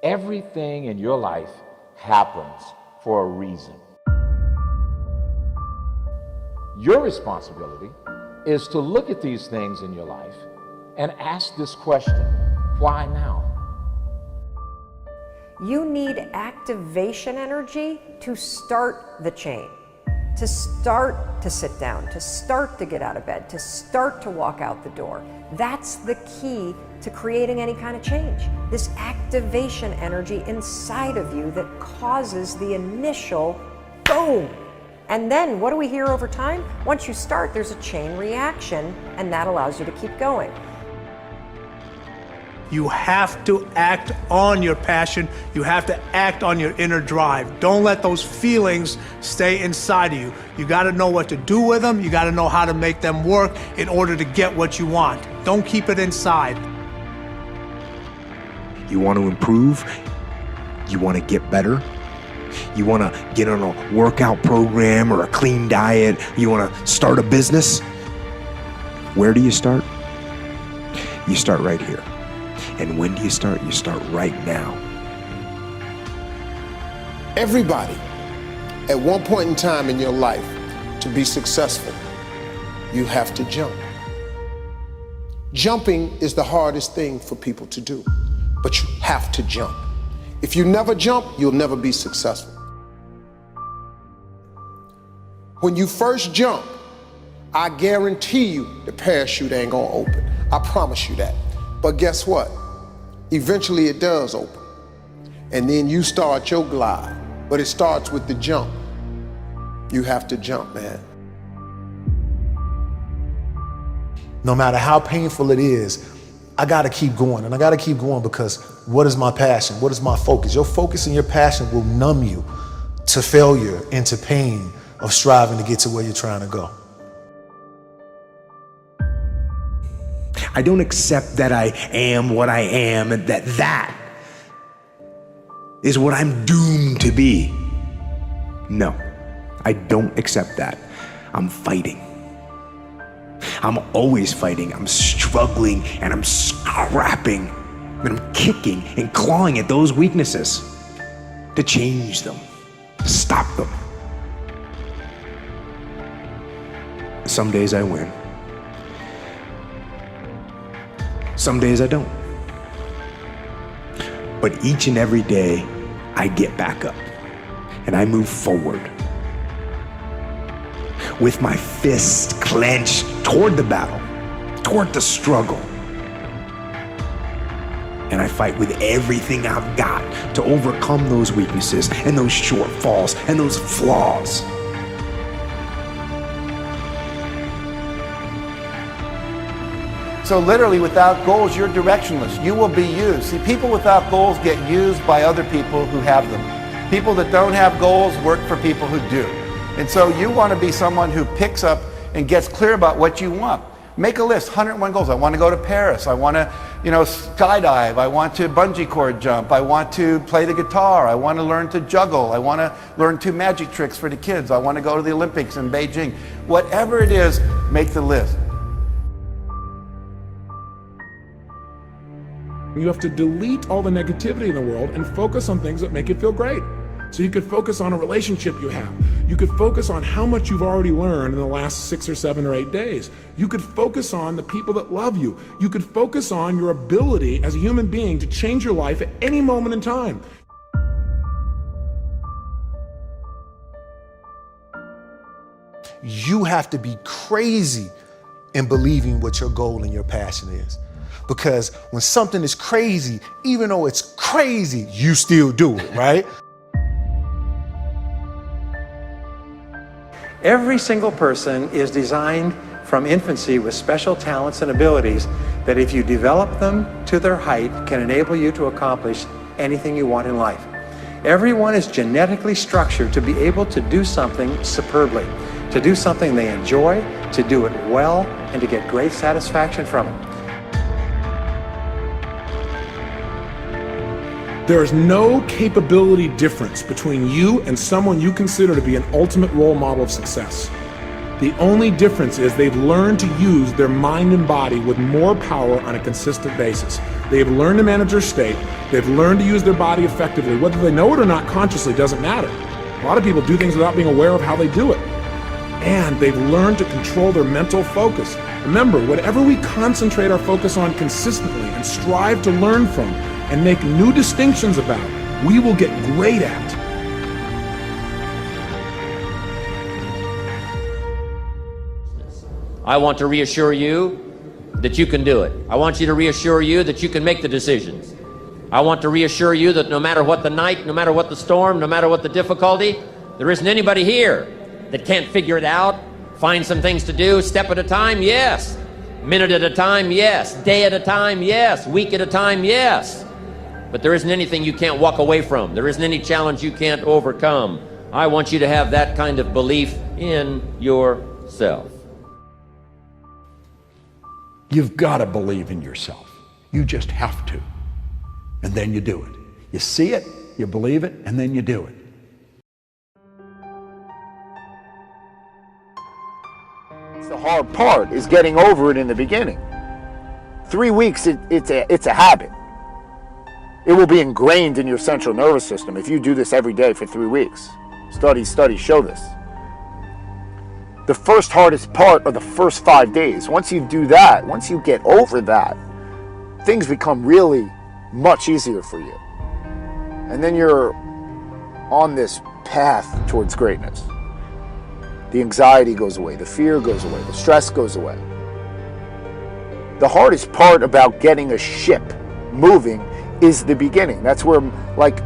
Everything in your life happens for a reason. Your responsibility is to look at these things in your life and ask this question: why now? You need activation energy to start the chain, to start to sit down, to start to get out of bed, to start to walk out the door. That's the key to creating any kind of change. This activation energy inside of you that causes the initial boom. And then what do we hear over time? Once you start, there's a chain reaction, and that allows you to keep going. You have to act on your passion. You have to act on your inner drive. Don't let those feelings stay inside of you. You got to know what to do with them. You got to know how to make them work in order to get what you want. Don't keep it inside. You want to improve? You want to get better? You want to get on a workout program or a clean diet? You want to start a business? Where do you start? You start right here. And when do you start? You start right now. Everybody, at one point in time in your life, to be successful, you have to jump. Jumping is the hardest thing for people to do, but you have to jump. If you never jump, you'll never be successful. When you first jump, I guarantee you the parachute ain't gonna open. I promise you that. But guess what? Eventually it does open. And then you start your glide. But it starts with the jump. You have to jump, man. No matter how painful it is, I gotta keep going. And I gotta keep going because what is my passion? What is my focus? Your focus and your passion will numb you to failure and to pain of striving to get to where you're trying to go. I don't accept that I am what I am and that is what I'm doomed to be. No, I don't accept that. I'm fighting. I'm always fighting. I'm struggling and I'm scrapping and I'm kicking and clawing at those weaknesses to change them, to stop them. Some days I win. Some days I don't. But each and every day, I get back up and I move forward with my fist clenched toward the battle, toward the struggle. And I fight with everything I've got to overcome those weaknesses and those shortfalls and those flaws. So literally, without goals, you're directionless. You will be used. See, people without goals get used by other people who have them. People that don't have goals work for people who do. And so you want to be someone who picks up and gets clear about what you want. Make a list, 101 goals. I want to go to Paris. I want to, skydive. I want to bungee cord jump. I want to play the guitar. I want to learn to juggle. I want to learn 2 magic tricks for the kids. I want to go to the Olympics in Beijing. Whatever it is, make the list. You have to delete all the negativity in the world and focus on things that make you feel great. So you could focus on a relationship you have. You could focus on how much you've already learned in the last 6 or 7 or 8 days. You could focus on the people that love you. You could focus on your ability as a human being to change your life at any moment in time. You have to be crazy in believing what your goal and your passion is. Because when something is crazy, even though it's crazy, you still do it, right? Every single person is designed from infancy with special talents and abilities that if you develop them to their height can enable you to accomplish anything you want in life. Everyone is genetically structured to be able to do something superbly, to do something they enjoy, to do it well, and to get great satisfaction from it. There is no capability difference between you and someone you consider to be an ultimate role model of success. The only difference is they've learned to use their mind and body with more power on a consistent basis. They've learned to manage their state. They've learned to use their body effectively. Whether they know it or not consciously doesn't matter. A lot of people do things without being aware of how they do it. And they've learned to control their mental focus. Remember, whatever we concentrate our focus on consistently and strive to learn from and make new distinctions about, we will get great at. I want to reassure you that you can do it. I want you to reassure you that you can make the decisions. I want to reassure you that no matter what the night, no matter what the storm, no matter what the difficulty, there isn't anybody here that can't figure it out, find some things to do, step at a time, yes. Minute at a time, yes. Day at a time, yes. Week at a time, yes. But there isn't anything you can't walk away from. There isn't any challenge you can't overcome. I want you to have that kind of belief in yourself. You've got to believe in yourself. You just have to. And then you do it. You see it, you believe it, and then you do it. The hard part is getting over it in the beginning. 3 weeks, it's a habit. It will be ingrained in your central nervous system if you do this every day for 3 weeks. Studies show this. The first hardest part are the first 5 days. Once you do that, once you get over that, things become really much easier for you. And then you're on this path towards greatness. The anxiety goes away, the fear goes away, the stress goes away. The hardest part about getting a ship moving is the beginning. That's where, like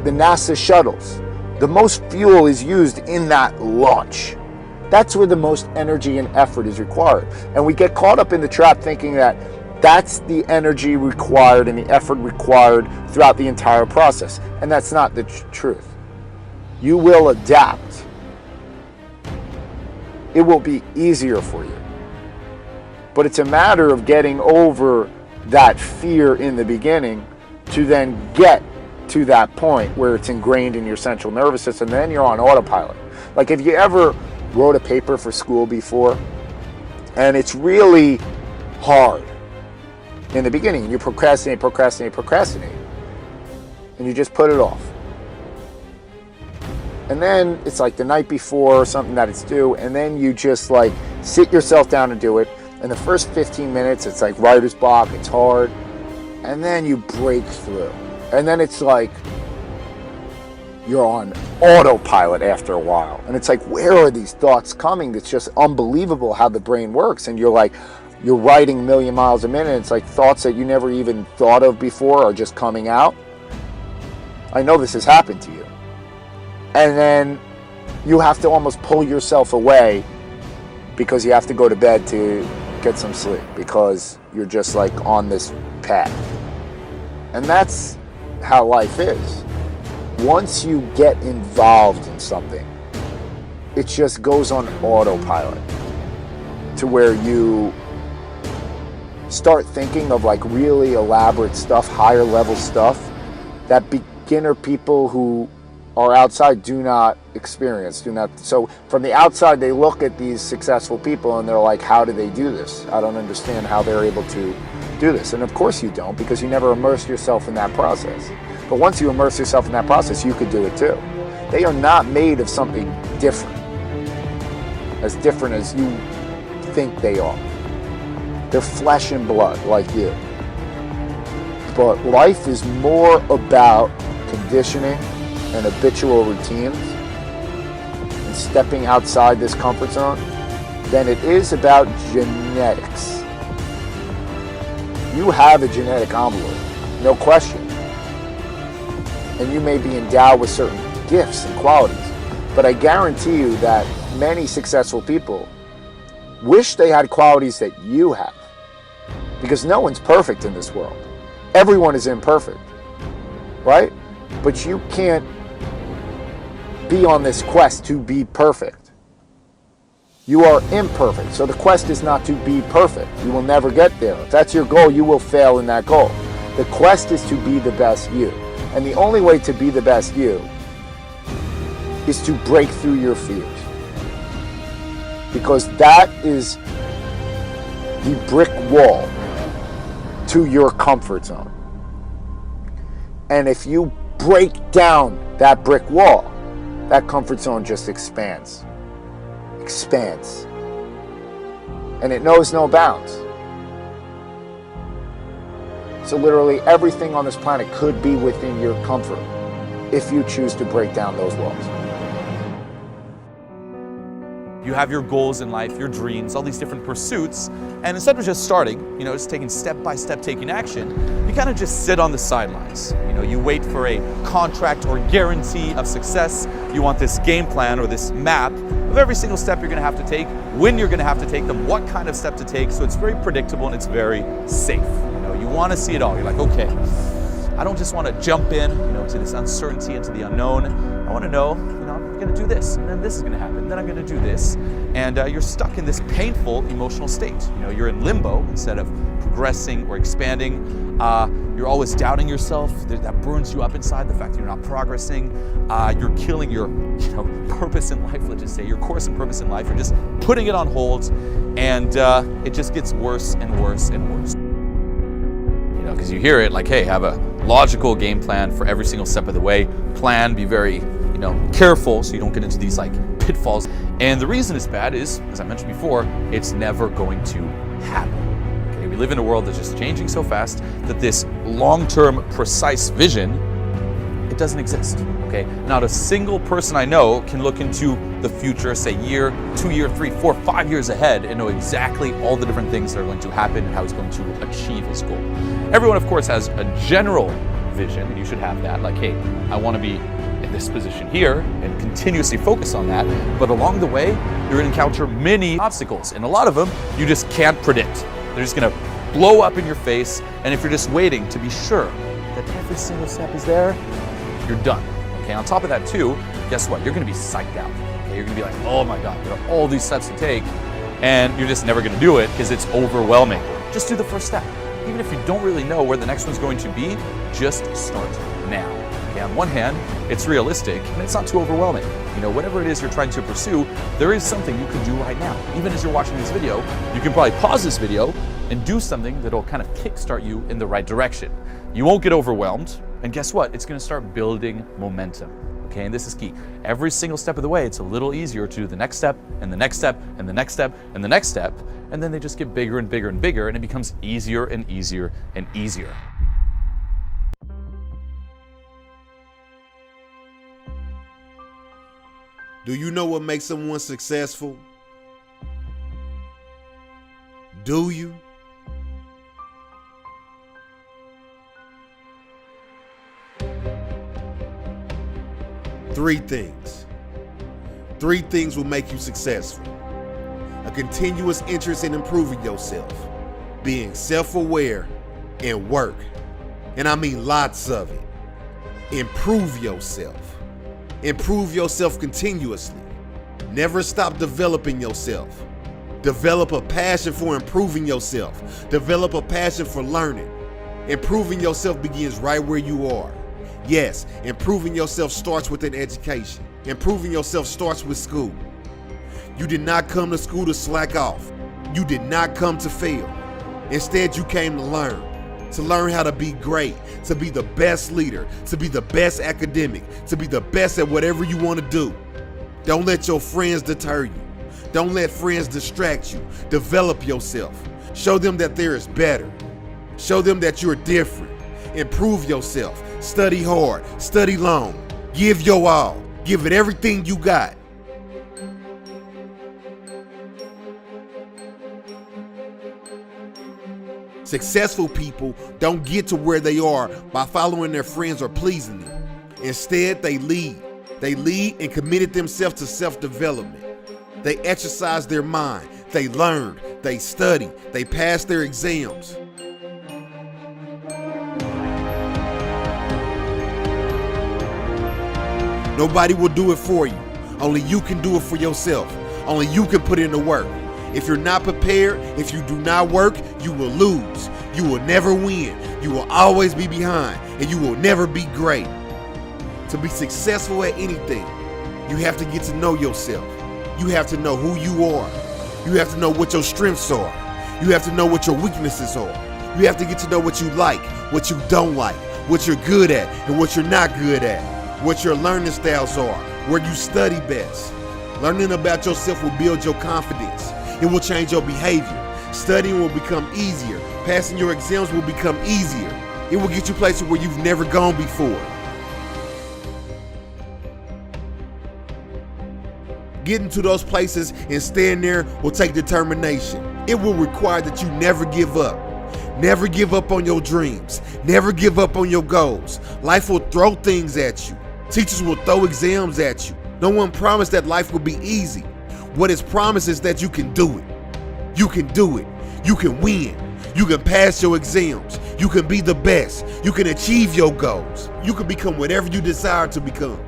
the NASA shuttles, the most fuel is used in that launch. That's where the most energy and effort is required. And we get caught up in the trap thinking that that's the energy required and the effort required throughout the entire process. And that's not the truth. You will adapt. It will be easier for you. But it's a matter of getting over that fear in the beginning to then get to that point where it's ingrained in your central nervous system. Then you're on autopilot. Like, if you ever wrote a paper for school before and it's really hard in the beginning, you procrastinate, and you just put it off. And then it's like the night before or something that it's due, and then you just like sit yourself down and do it. And the first 15 minutes, it's like writer's block, it's hard. And then you break through. And then it's like you're on autopilot after a while. And it's like, where are these thoughts coming? It's just unbelievable how the brain works. And you're like, you're writing a million miles a minute. It's like thoughts that you never even thought of before are just coming out. I know this has happened to you. And then you have to almost pull yourself away because you have to go to bed to get some sleep because you're just like on this path. And that's how life is. Once you get involved in something, it just goes on autopilot to where you start thinking of like really elaborate stuff, higher level stuff that beginner people who are outside do not experience, So from the outside, they look at these successful people and they're like, how do they do this? I don't understand how they're able to do this. And of course you don't, because you never immersed yourself in that process. But once you immerse yourself in that process, you could do it too. They are not made of something different as you think they are. They're flesh and blood like you. But life is more about conditioning and habitual routines and stepping outside this comfort zone than it is about genetics. You have a genetic envelope, no question. And you may be endowed with certain gifts and qualities, but I guarantee you that many successful people wish they had qualities that you have, because no one's perfect in this world. Everyone is imperfect, right? But you can't be on this quest to be perfect. You are imperfect, so the quest is not to be perfect. You will never get there. If that's your goal, you will fail in that goal. The quest is to be the best you. And the only way to be the best you is to break through your fears. because that is the brick wall to your comfort zone. And if you break down that brick wall, that comfort zone just expands. And it knows no bounds. So literally everything on this planet could be within your comfort if you choose to break down those walls. You have your goals in life, your dreams, all these different pursuits, and instead of just starting, just taking step by step, taking action, you kind of just sit on the sidelines. You wait for a contract or guarantee of success. You want this game plan or this map of every single step you're going to have to take, when you're going to have to take them, what kind of step to take, so it's very predictable and it's very safe. You want to see it all. You're like, okay, I don't just want to jump in, to this uncertainty, into the unknown. I want to know, I'm going to do this, and then this is going to happen, then I'm going to do this. And you're stuck in this painful emotional state. You're in limbo instead of progressing or expanding. You're always doubting yourself. That burns you up inside, the fact that you're not progressing. You're killing your purpose in life, let's just say, your course and purpose in life. You're just putting it on hold, and it just gets worse and worse and worse. Because you hear it like, hey, have a logical game plan for every single step of the way. Plan, be very, careful so you don't get into these pitfalls. And the reason it's bad is, as I mentioned before, it's never going to happen. Okay, we live in a world that's just changing so fast that this long-term, precise vision, it doesn't exist. Okay, not a single person I know can look into the future, say year, 2 year, 3, 4, 5 years ahead, and know exactly all the different things that are going to happen and how he's going to achieve his goal. Everyone, of course, has a general vision, and you should have that. Like, hey, I want to be in this position here, and continuously focus on that. But along the way, you're going to encounter many obstacles, and a lot of them you just can't predict. They're just going to blow up in your face, and if you're just waiting to be sure that every single step is there, you're done. Okay, on top of that too, guess what? You're going to be psyched out. Okay, you're going to be like, oh my God, there are all these steps to take, and you're just never going to do it because it's overwhelming. Just do the first step. Even if you don't really know where the next one's going to be, just start now. Okay, on one hand, it's realistic and it's not too overwhelming. Whatever it is you're trying to pursue, there is something you can do right now. Even as you're watching this video, you can probably pause this video and do something that'll kind of kickstart you in the right direction. You won't get overwhelmed, and guess what? It's going to start building momentum. Okay, and this is key. Every single step of the way, it's a little easier to do the next step, and the next step, and the next step, and the next step, and then they just get bigger and bigger and bigger, and it becomes easier and easier and easier. Do you know what makes someone successful? Do you? Three things. Three things will make you successful. A continuous interest in improving yourself, being self-aware, and work. And I mean lots of it. Improve yourself. Improve yourself continuously. Never stop developing yourself. Develop a passion for improving yourself. Develop a passion for learning. Improving yourself begins right where you are. Yes, improving yourself starts with an education. Improving yourself starts with school. You did not come to school to slack off. You did not come to fail. Instead, you came to learn how to be great, to be the best leader, to be the best academic, to be the best at whatever you want to do. Don't let your friends deter you. Don't let friends distract you. Develop yourself. Show them that there is better. Show them that you're different. Improve yourself. Study hard. Study long. Give your all. Give it everything you got. Successful people don't get to where they are by following their friends or pleasing them. Instead, they lead. They lead and committed themselves to self-development. They exercise their mind. They learn. They study. They pass their exams. Nobody will do it for you. Only you can do it for yourself. Only you can put in the work. If you're not prepared, if you do not work, you will lose. You will never win. You will always be behind, and you will never be great. To be successful at anything, you have to get to know yourself. You have to know who you are. You have to know what your strengths are. You have to know what your weaknesses are. You have to get to know what you like, what you don't like, what you're good at and what you're not good at, what your learning styles are, where you study best. Learning about yourself will build your confidence. It will change your behavior. Studying will become easier. Passing your exams will become easier. It will get you places where you've never gone before. Getting to those places and staying there will take determination. It will require that you never give up. Never give up on your dreams. Never give up on your goals. Life will throw things at you. Teachers will throw exams at you. No one promised that life will be easy. What is promised is that you can do it. You can do it. You can win. You can pass your exams. You can be the best. You can achieve your goals. You can become whatever you desire to become.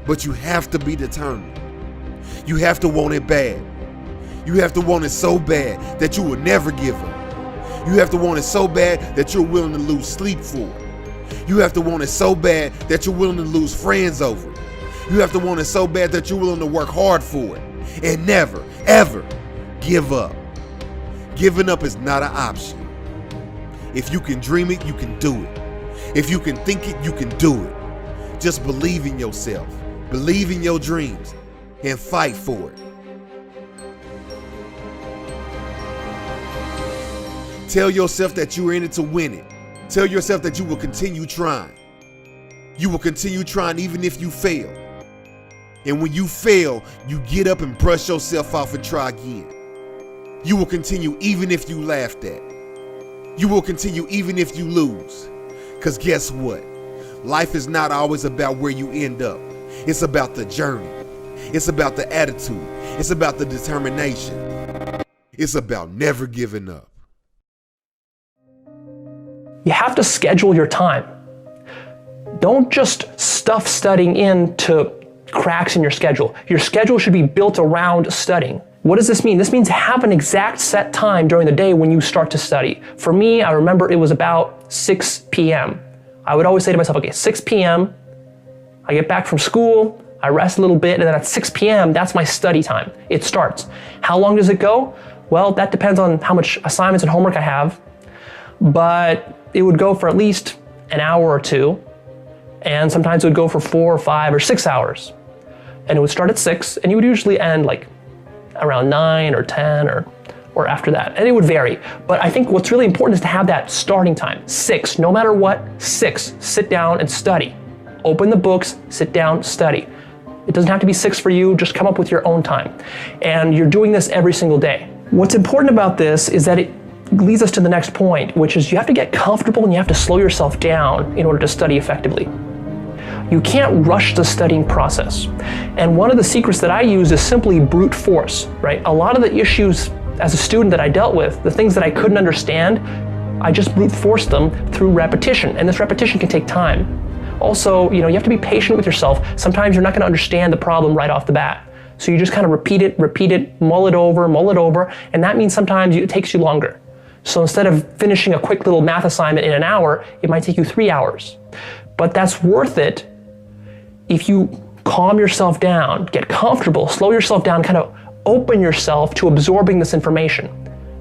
But you have to be determined. You have to want it bad. You have to want it so bad that you will never give up. You have to want it so bad that you're willing to lose sleep for it. You have to want it so bad that you're willing to lose friends over it. You have to want it so bad that you're willing to work hard for it. And never, ever give up. Giving up is not an option. If you can dream it, you can do it. If you can think it, you can do it. Just believe in yourself. Believe in your dreams and fight for it. Tell yourself that you're in it to win it. Tell yourself that you will continue trying. You will continue trying even if you fail. And when you fail, you get up and brush yourself off and try again. You will continue even if you laughed at. You will continue even if you lose. Because guess what? Life is not always about where you end up. It's about the journey. It's about the attitude. It's about the determination. It's about never giving up. You have to schedule your time. Don't just stuff studying into cracks in your schedule. Your schedule should be built around studying. What does this mean? This means have an exact set time during the day when you start to study. For me, I remember it was about 6 p.m. I would always say to myself, okay, 6 p.m., I get back from school, I rest a little bit, and then at 6 p.m., that's my study time. It starts. How long does it go? Well, that depends on how much assignments and homework I have, but it would go for at least an hour or two, and sometimes it would go for 4 or 5 or 6 hours. And it would start at 6, and you would usually end like around 9 or 10 or after that, and it would vary. But I think what's really important is to have that starting time. 6, no matter what, 6, sit down and study. Open the books, sit down, study. It doesn't have to be 6 for you, just come up with your own time. And you're doing this every single day. What's important about this is that it leads us to the next point, which is you have to get comfortable and you have to slow yourself down in order to study effectively. You can't rush the studying process. And one of the secrets that I use is simply brute force, right? A lot of the issues as a student that I dealt with, the things that I couldn't understand, I just brute forced them through repetition, and this repetition can take time. Also, you have to be patient with yourself. Sometimes you're not going to understand the problem right off the bat. So you just kind of repeat it, mull it over, and that means sometimes it takes you longer. So instead of finishing a quick little math assignment in an hour, it might take you 3 hours. But that's worth it if you calm yourself down, get comfortable, slow yourself down, kind of open yourself to absorbing this information.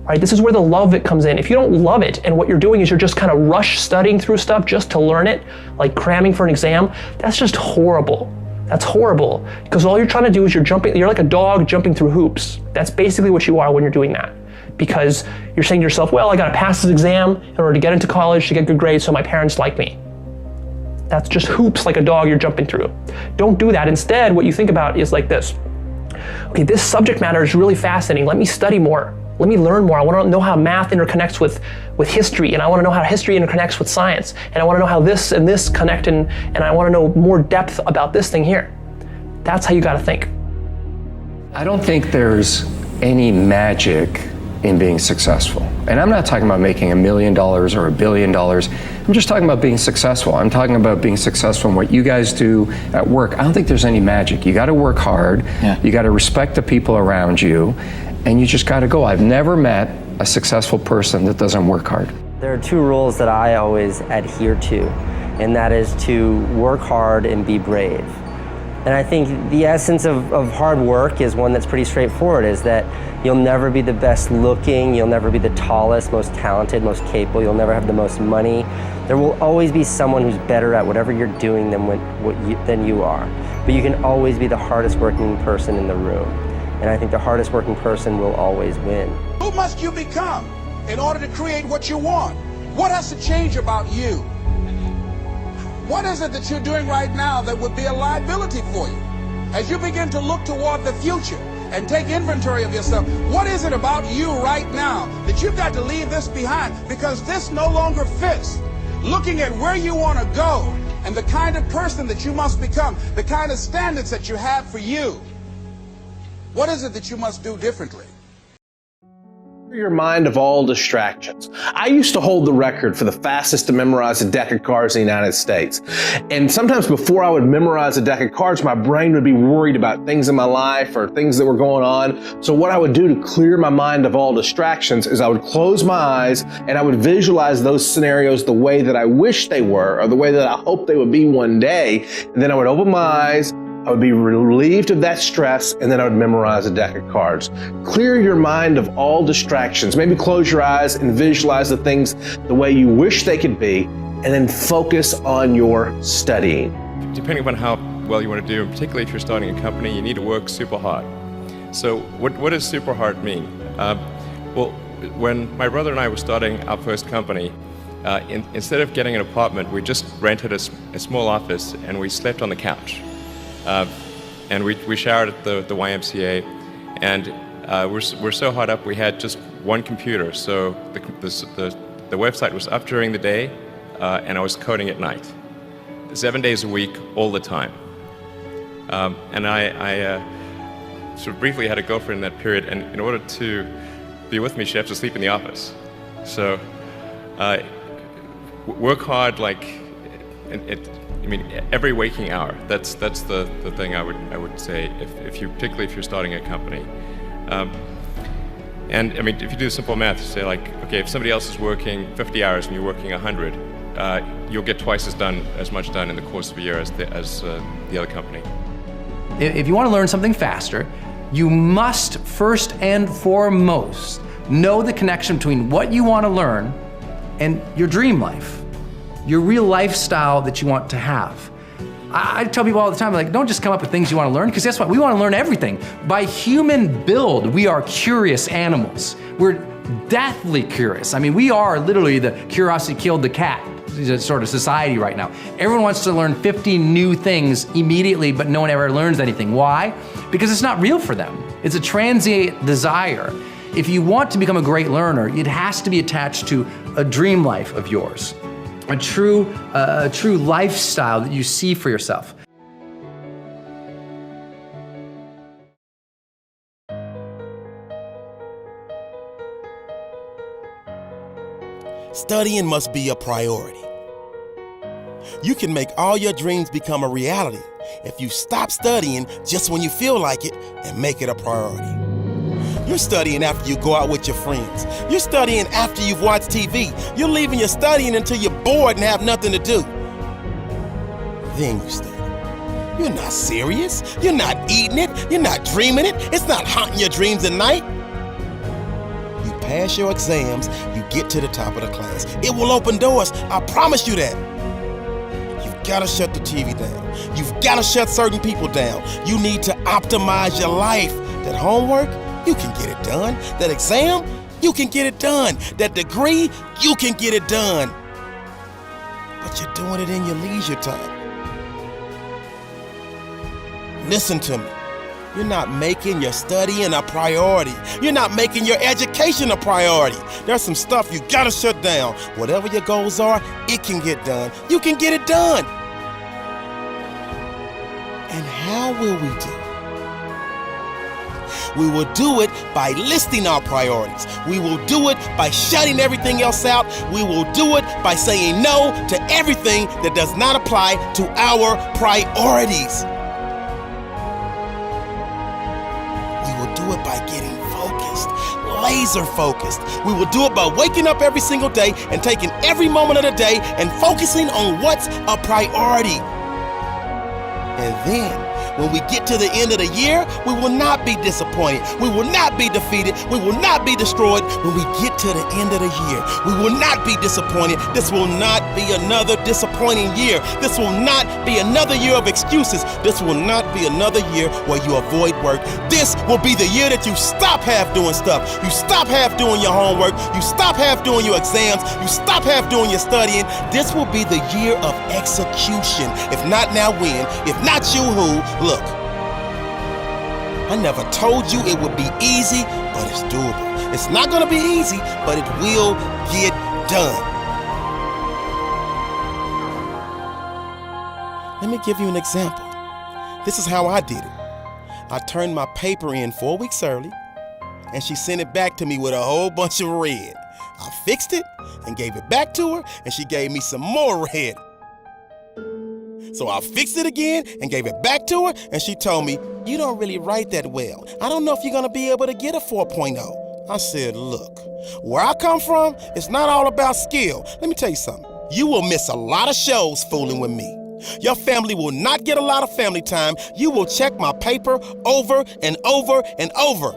Right? This is where the love of it comes in. If you don't love it and what you're doing is you're just kind of rush studying through stuff just to learn it, like cramming for an exam, that's just horrible. That's horrible. Because all you're trying to do is you're like a dog jumping through hoops. That's basically what you are when you're doing that. Because you're saying to yourself, well, I gotta pass this exam in order to get into college, to get good grades so my parents like me. That's just hoops like a dog you're jumping through. Don't do that. Instead, what you think about is like this. Okay, this subject matter is really fascinating. Let me study more. Let me learn more. I want to know how math interconnects with history, and I want to know how history interconnects with science, and I want to know how this and this connect, and I want to know more depth about this thing here. That's how you got to think. I don't think there's any magic in being successful. And I'm not talking about making $1 million or $1 billion. I'm just talking about being successful. I'm talking about being successful in what you guys do at work. I don't think there's any magic. You got to work hard. You got to respect the people around you, and you just got to go. I've never met a successful person that doesn't work hard. There are 2 rules that I always adhere to, and that is to work hard and be brave. And I think the essence of hard work is one that's pretty straightforward, is that you'll never be the best looking, you'll never be the tallest, most talented, most capable, you'll never have the most money. There will always be someone who's better at whatever you're doing than you are. But you can always be the hardest working person in the room. And I think the hardest working person will always win. Who must you become in order to create what you want? What has to change about you? What is it that you're doing right now that would be a liability for you? As you begin to look toward the future and take inventory of yourself, what is it about you right now that you've got to leave this behind because this no longer fits? Looking at where you want to go and the kind of person that you must become, the kind of standards that you have for you. What is it that you must do differently? Your mind of all distractions. I used to hold the record for the fastest to memorize a deck of cards in the United States. And sometimes before I would memorize a deck of cards, my brain would be worried about things in my life or things that were going on. So what I would do to clear my mind of all distractions is I would close my eyes and I would visualize those scenarios the way that I wish they were or the way that I hope they would be one day. And then I would open my eyes, I would be relieved of that stress, and then I would memorize a deck of cards. Clear your mind of all distractions. Maybe close your eyes and visualize the things the way you wish they could be, and then focus on your studying. Depending upon how well you want to do, particularly if you're starting a company, you need to work super hard. So what does super hard mean? Well, when my brother and I were starting our first company, instead of getting an apartment, we just rented a small office and we slept on the couch. And we showered at the YMCA, and we're so hot up we had just one computer, so the website was up during the day, and I was coding at night, 7 days a week, all the time. And I sort of briefly had a girlfriend in that period, and in order to be with me, she'd have to sleep in the office. So work hard, like I mean, every waking hour. That's the thing I would say particularly if you're starting a company. And I mean, if you do simple math, you say like, okay, if somebody else is working 50 hours and you're working 100, you'll get twice as much done in the course of a year as the other company. If you want to learn something faster, you must first and foremost know the connection between what you want to learn and your dream life. Your real lifestyle that you want to have. I tell people all the time, like, don't just come up with things you want to learn, because guess what? We want to learn everything. By human build, we are curious animals. We're deathly curious. I mean, we are literally the curiosity killed the cat sort of society right now. Everyone wants to learn 50 new things immediately, but no one ever learns anything. Why? Because it's not real for them. It's a transient desire. If you want to become a great learner, it has to be attached to a dream life of yours. A true lifestyle that you see for yourself. Studying must be a priority. You can make all your dreams become a reality if you stop studying just when you feel like it and make it a priority. You're studying after you go out with your friends. You're studying after you've watched TV. You're leaving your studying until you're bored and have nothing to do. Then you study. You're not serious. You're not eating it. You're not dreaming it. It's not haunting your dreams at night. You pass your exams, you get to the top of the class. It will open doors. I promise you that. You've got to shut the TV down. You've got to shut certain people down. You need to optimize your life. That homework, you can get it done. That exam, you can get it done. That degree, you can get it done. But you're doing it in your leisure time. Listen to me. You're not making your studying a priority. You're not making your education a priority. There's some stuff you gotta shut down. Whatever your goals are, it can get done. You can get it done. And how will we do it? We will do it by listing our priorities. We will do it by shutting everything else out. We will do it by saying no to everything that does not apply to our priorities. We will do it by getting focused, laser focused. We will do it by waking up every single day and taking every moment of the day and focusing on what's a priority. And then when we get to the end of the year, we will not be disappointed. We will not be defeated. We will not be destroyed. When we get to the end of the year, we will not be disappointed. This will not be another disappointing year. This will not be another year of excuses. This will not be another year where you avoid work. This will be the year that you stop half doing stuff. You stop half doing your homework. You stop half doing your exams. You stop half doing your studying. This will be the year of execution. If not now, when? If not you, who? Look, I never told you it would be easy, but it's doable. It's not gonna be easy, but it will get done. Let me give you an example. This is how I did it. I turned my paper in 4 weeks early, and she sent it back to me with a whole bunch of red. I fixed it and gave it back to her, and she gave me some more red. So I fixed it again and gave it back to her, and she told me, "You don't really write that well. I don't know if you're gonna be able to get a 4.0. I said, "Look, where I come from, it's not all about skill. Let me tell you something. You will miss a lot of shows fooling with me. Your family will not get a lot of family time. You will check my paper over and over and over."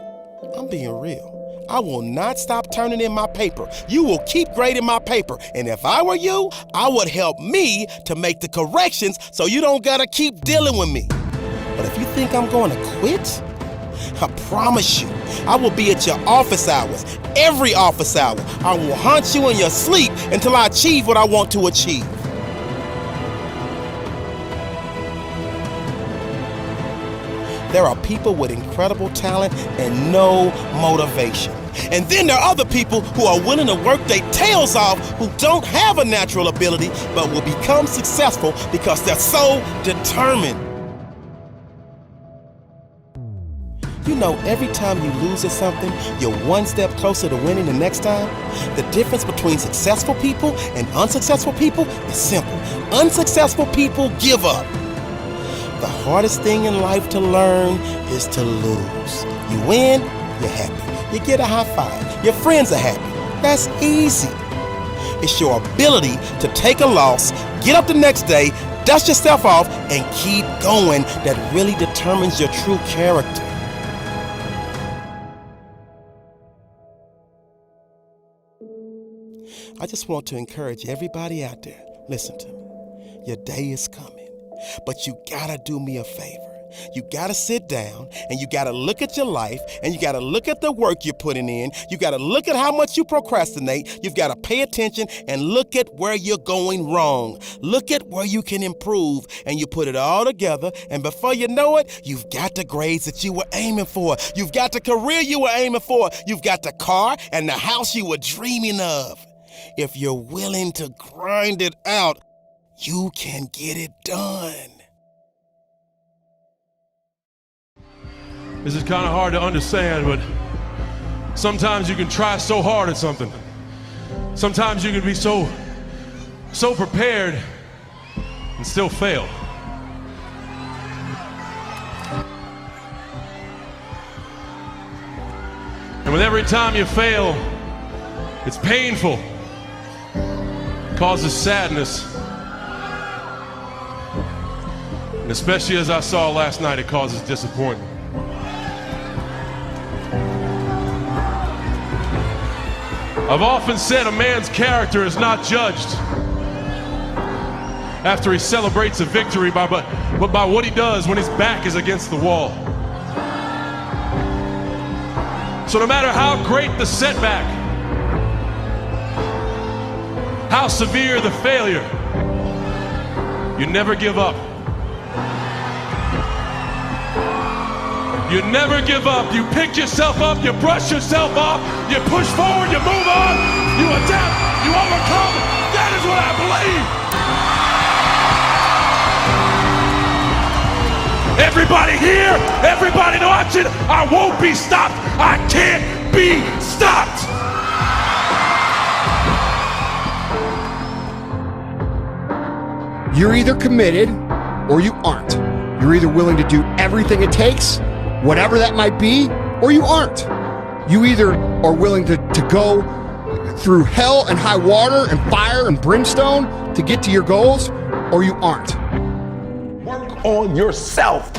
I'm being real. I will not stop turning in my paper. You will keep grading my paper. And if I were you, I would help me to make the corrections so you don't gotta keep dealing with me. But if you think I'm going to quit, I promise you, I will be at your office hours, every office hour. I will haunt you in your sleep until I achieve what I want to achieve. There are people with incredible talent and no motivation. And then there are other people who are willing to work their tails off, who don't have a natural ability, but will become successful because they're so determined. You know, every time you lose at something, you're one step closer to winning the next time. The difference between successful people and unsuccessful people is simple. Unsuccessful people give up. The hardest thing in life to learn is to lose. You win, you're happy. You get a high five. Your friends are happy. That's easy. It's your ability to take a loss, get up the next day, dust yourself off, and keep going that really determines your true character. I just want to encourage everybody out there, listen to me. Your day is coming. But you gotta do me a favor. You gotta sit down and you gotta look at your life and you gotta look at the work you're putting in. You gotta look at how much you procrastinate. You've gotta pay attention and look at where you're going wrong. Look at where you can improve, and you put it all together, and before you know it, you've got the grades that you were aiming for. You've got the career you were aiming for. You've got the car and the house you were dreaming of. If you're willing to grind it out, you can get it done. This is kind of hard to understand, but sometimes you can try so hard at something. Sometimes you can be so prepared and still fail. And with every time you fail, it's painful. It causes sadness. And especially as I saw last night, it causes disappointment. I've often said a man's character is not judged after he celebrates a victory, but by what he does when his back is against the wall. So no matter how great the setback, how severe the failure, you never give up. You never give up. You pick yourself up, you brush yourself off, you push forward, you move on, you adapt, you overcome. That is what I believe. Everybody here, everybody watching, I won't be stopped. I can't be stopped. You're either committed or you aren't. You're either willing to do everything it takes, whatever that might be, or you aren't. You either are willing to go through hell and high water and fire and brimstone to get to your goals, or you aren't. Work on yourself.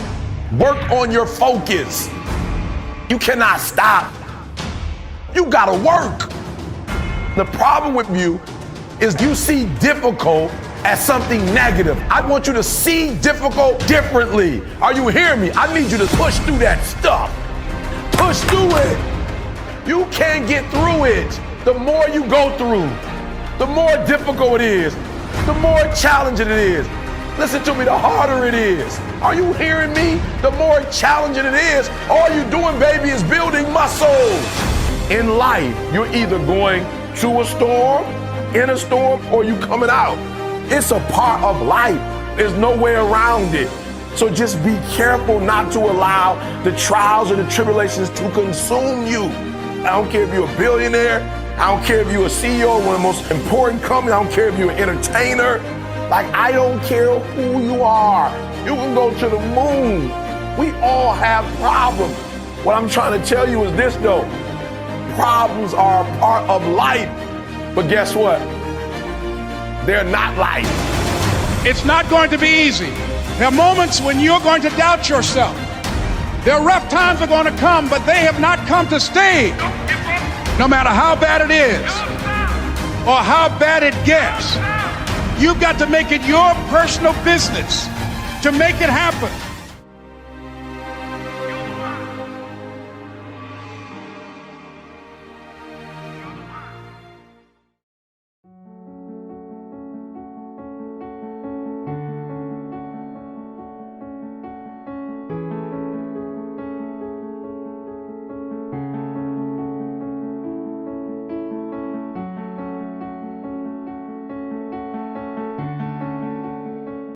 Work on your focus. You cannot stop. You gotta work. The problem with you is you see difficult as something negative. I want you to see difficult differently. Are you hearing me? I need you to push through that stuff. Push through it. You can't get through it. The more you go through, the more difficult it is, the more challenging it is. Listen to me, the harder it is. Are you hearing me? The more challenging it is. All you're doing, baby, is building muscles. In life, you're either going through a storm, in a storm, or you coming out. It's a part of life. There's no way around it. So just be careful not to allow the trials or the tribulations to consume you. I don't care if you're a billionaire. I don't care if you're a CEO of one of the most important companies. I don't care if you're an entertainer. Like, I don't care who you are. You can go to the moon. We all have problems. What I'm trying to tell you is this, though. Problems are a part of life. But guess what? They're not life. It's not going to be easy. There are moments when you're going to doubt yourself. There are rough times are going to come, but they have not come to stay. No matter how bad it is or how bad it gets, you've got to make it your personal business to make it happen.